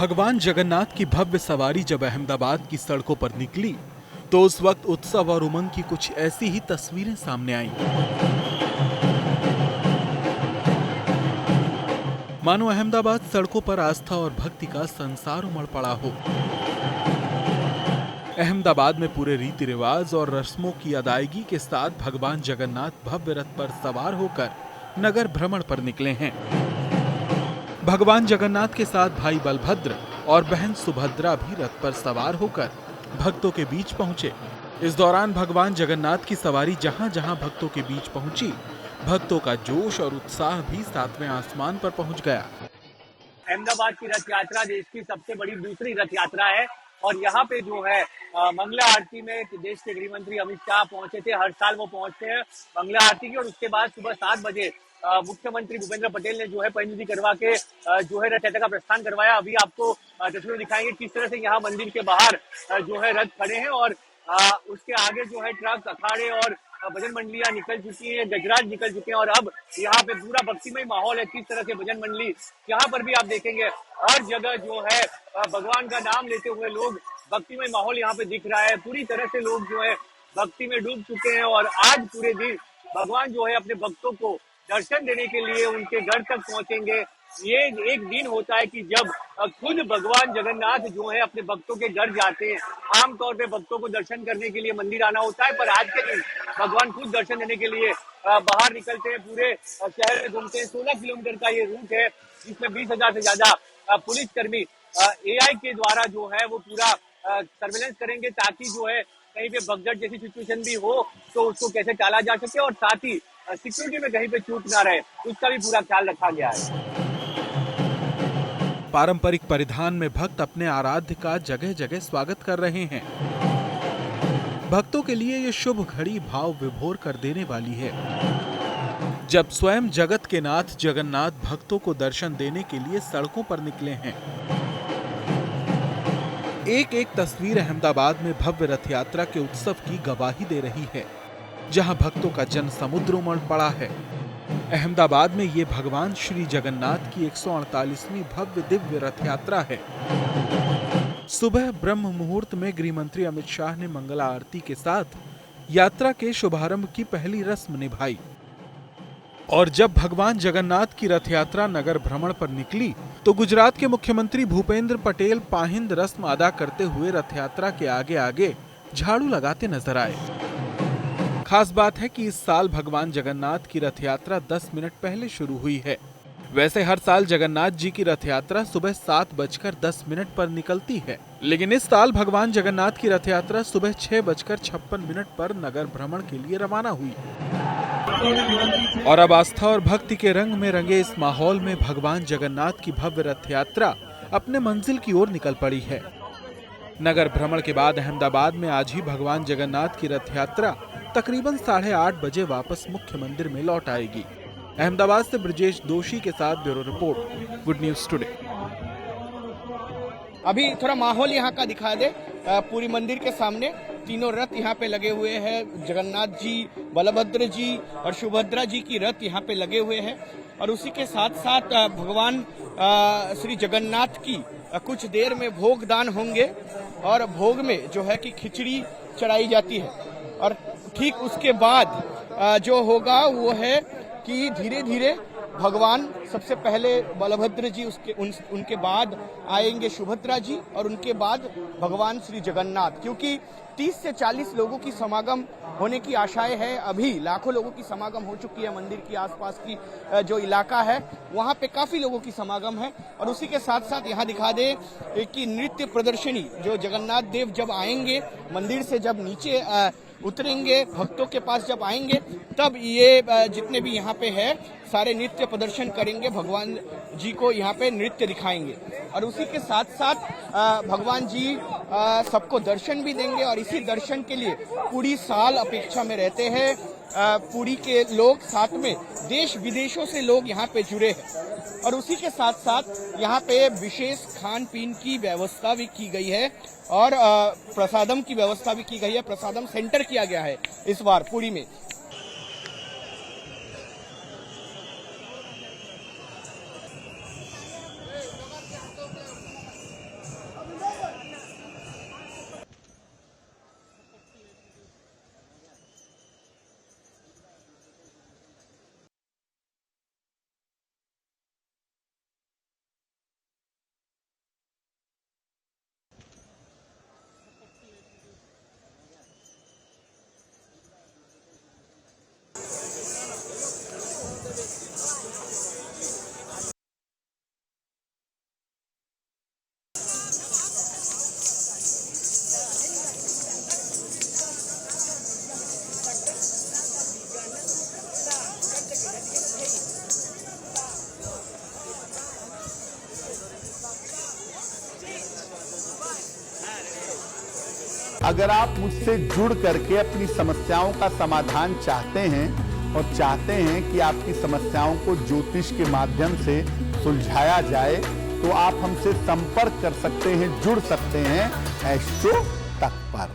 भगवान जगन्नाथ की भव्य सवारी जब अहमदाबाद की सड़कों पर निकली तो उस वक्त उत्सव और उमंग की कुछ ऐसी ही तस्वीरें सामने आईं। मानो अहमदाबाद सड़कों पर आस्था और भक्ति का संसार उमड़ पड़ा हो। अहमदाबाद में पूरे रीति रिवाज और रस्मों की अदायगी के साथ भगवान जगन्नाथ भव्य रथ पर सवार होकर नगर भ्रमण पर निकले हैं। भगवान जगन्नाथ के साथ भाई बलभद्र और बहन सुभद्रा भी रथ पर सवार होकर भक्तों के बीच पहुंचे। इस दौरान भगवान जगन्नाथ की सवारी जहां जहां भक्तों के बीच पहुंची, भक्तों का जोश और उत्साह भी सातवें आसमान पर पहुंच गया। अहमदाबाद की रथ यात्रा देश की सबसे बड़ी दूसरी रथ यात्रा है और यहाँ पे जो है मंगला आरती में देश के गृह मंत्री अमित शाह पहुंचे थे। हर साल वो पहुंचते हैं मंगला आरती की और उसके बाद सुबह 7 बजे मुख्यमंत्री भूपेंद्र पटेल ने जो है पंचविधि करवा के जो है रथ यात्रा का प्रस्थान करवाया। अभी आपको तस्वीर दिखाएंगे किस तरह से यहाँ मंदिर के बाहर जो है रथ खड़े हैं और उसके आगे जो है ट्रक, अखाड़े और भजन मंडलियां निकल चुकी हैं, गजराज निकल चुके हैं और अब यहाँ पे पूरा भक्तिमय माहौल है। किस तरह से भजन मंडली यहाँ पर भी आप देखेंगे हर जगह जो है भगवान का नाम लेते हुए लोग, भक्तिमय माहौल यहाँ पे दिख रहा है। पूरी तरह से लोग जो है भक्ति में डूब चुके हैं और आज पूरे दिन भगवान जो है अपने भक्तों को दर्शन देने के लिए उनके घर तक पहुंचेंगे। ये एक दिन होता है कि जब खुद भगवान जगन्नाथ जो है अपने भक्तों के घर जाते हैं। आमतौर पे भक्तों को दर्शन करने के लिए मंदिर आना होता है, पर आज के दिन भगवान खुद दर्शन देने के लिए बाहर निकलते हैं। पूरे शहर में घूमते हैं। 16 किलोमीटर का ये रूट है जिसमें 20,000 से ज्यादा पुलिसकर्मी AI के द्वारा जो है वो पूरा सर्वेलेंस करेंगे ताकि जो है कहीं पे भगदड़ जैसी सिचुएशन भी हो तो उसको कैसे टाला जा सके और साथ ही सिक्योरिटी में कहीं पे चूक ना रहे, उसका भी पूरा ख्याल रखा गया है। पारंपरिक परिधान में भक्त अपने आराध्य का जगह जगह स्वागत कर रहे हैं। भक्तों के लिए ये शुभ घड़ी भाव विभोर कर देने वाली है जब स्वयं जगत के नाथ जगन्नाथ भक्तों को दर्शन देने के लिए सड़कों पर निकले हैं। एक एक तस्वीर अहमदाबाद में भव्य रथ यात्रा के उत्सव की गवाही दे रही है, जहां भक्तों का जन समुद्र उमड़ पड़ा है। अहमदाबाद में ये भगवान श्री जगन्नाथ की 148वीं भव्य दिव्य रथ यात्रा है। सुबह ब्रह्म मुहूर्त में गृह मंत्री अमित शाह ने मंगला आरती के साथ यात्रा के शुभारंभ की पहली रस्म निभाई और जब भगवान जगन्नाथ की रथ यात्रा नगर भ्रमण पर निकली तो गुजरात के मुख्यमंत्री भूपेंद्र पटेल पाहिंद रस्म अदा करते हुए रथ यात्रा के आगे आगे झाड़ू लगाते नजर आए। खास बात है कि इस साल भगवान जगन्नाथ की रथ यात्रा 10 मिनट पहले शुरू हुई है। वैसे हर साल जगन्नाथ जी की रथ यात्रा सुबह 7:10 पर निकलती है, लेकिन इस साल भगवान जगन्नाथ की रथ यात्रा सुबह 6:56 पर नगर भ्रमण के लिए रवाना हुई और अब आस्था और भक्ति के रंग में रंगे इस माहौल में भगवान जगन्नाथ की भव्य रथ यात्रा अपने मंजिल की ओर निकल पड़ी है। नगर भ्रमण के बाद अहमदाबाद में आज ही भगवान जगन्नाथ की रथ यात्रा तकरीबन 8:30 बजे वापस मुख्य मंदिर में लौट आएगी। अहमदाबाद से ब्रजेश दोषी के साथ bureau report, good news today. अभी थोड़ा माहौल यहाँ का दिखा दे। पूरी मंदिर के सामने तीनों रथ यहाँ पे लगे हुए हैं। जगन्नाथ जी, बलभद्र जी और सुभद्रा जी की रथ यहाँ पे लगे हुए हैं और उसी के साथ साथ भगवान श्री जगन्नाथ की कुछ देर में भोग दान होंगे और भोग में जो है कि खिचड़ी चढ़ाई जाती है और ठीक उसके बाद जो होगा वो है कि धीरे धीरे भगवान सबसे पहले बलभद्र जी, उनके बाद आएंगे सुभद्रा जी और उनके बाद भगवान श्री जगन्नाथ। क्योंकि 30 से 40 लोगों की समागम होने की आशाएं है। अभी लाखों लोगों की समागम हो चुकी है। मंदिर की आसपास की जो इलाका है वहां पे काफी लोगों की समागम है और उसी के साथ साथ यहाँ दिखा दे कि नृत्य प्रदर्शनी, जो जगन्नाथ देव जब आएंगे मंदिर से, जब नीचे उतरेंगे, भक्तों के पास जब आएंगे, तब ये जितने भी यहाँ पे है सारे नृत्य प्रदर्शन करेंगे, भगवान जी को यहाँ पे नृत्य दिखाएंगे और उसी के साथ साथ भगवान जी सबको दर्शन भी देंगे और इसी दर्शन के लिए पूरी साल अपेक्षा में रहते हैं। पुरी के लोग, साथ में देश विदेशों से लोग यहाँ पे जुड़े हैं और उसी के साथ साथ यहाँ पे विशेष खान पीन की व्यवस्था भी की गई है और प्रसादम की व्यवस्था भी की गई है। प्रसादम सेंटर किया गया है इस बार पुरी में। अगर आप मुझसे जुड़ करके अपनी समस्याओं का समाधान चाहते हैं और चाहते हैं कि आपकी समस्याओं को ज्योतिष के माध्यम से सुलझाया जाए, तो आप हमसे संपर्क कर सकते हैं, जुड़ सकते हैं एस्ट्रो तक पर।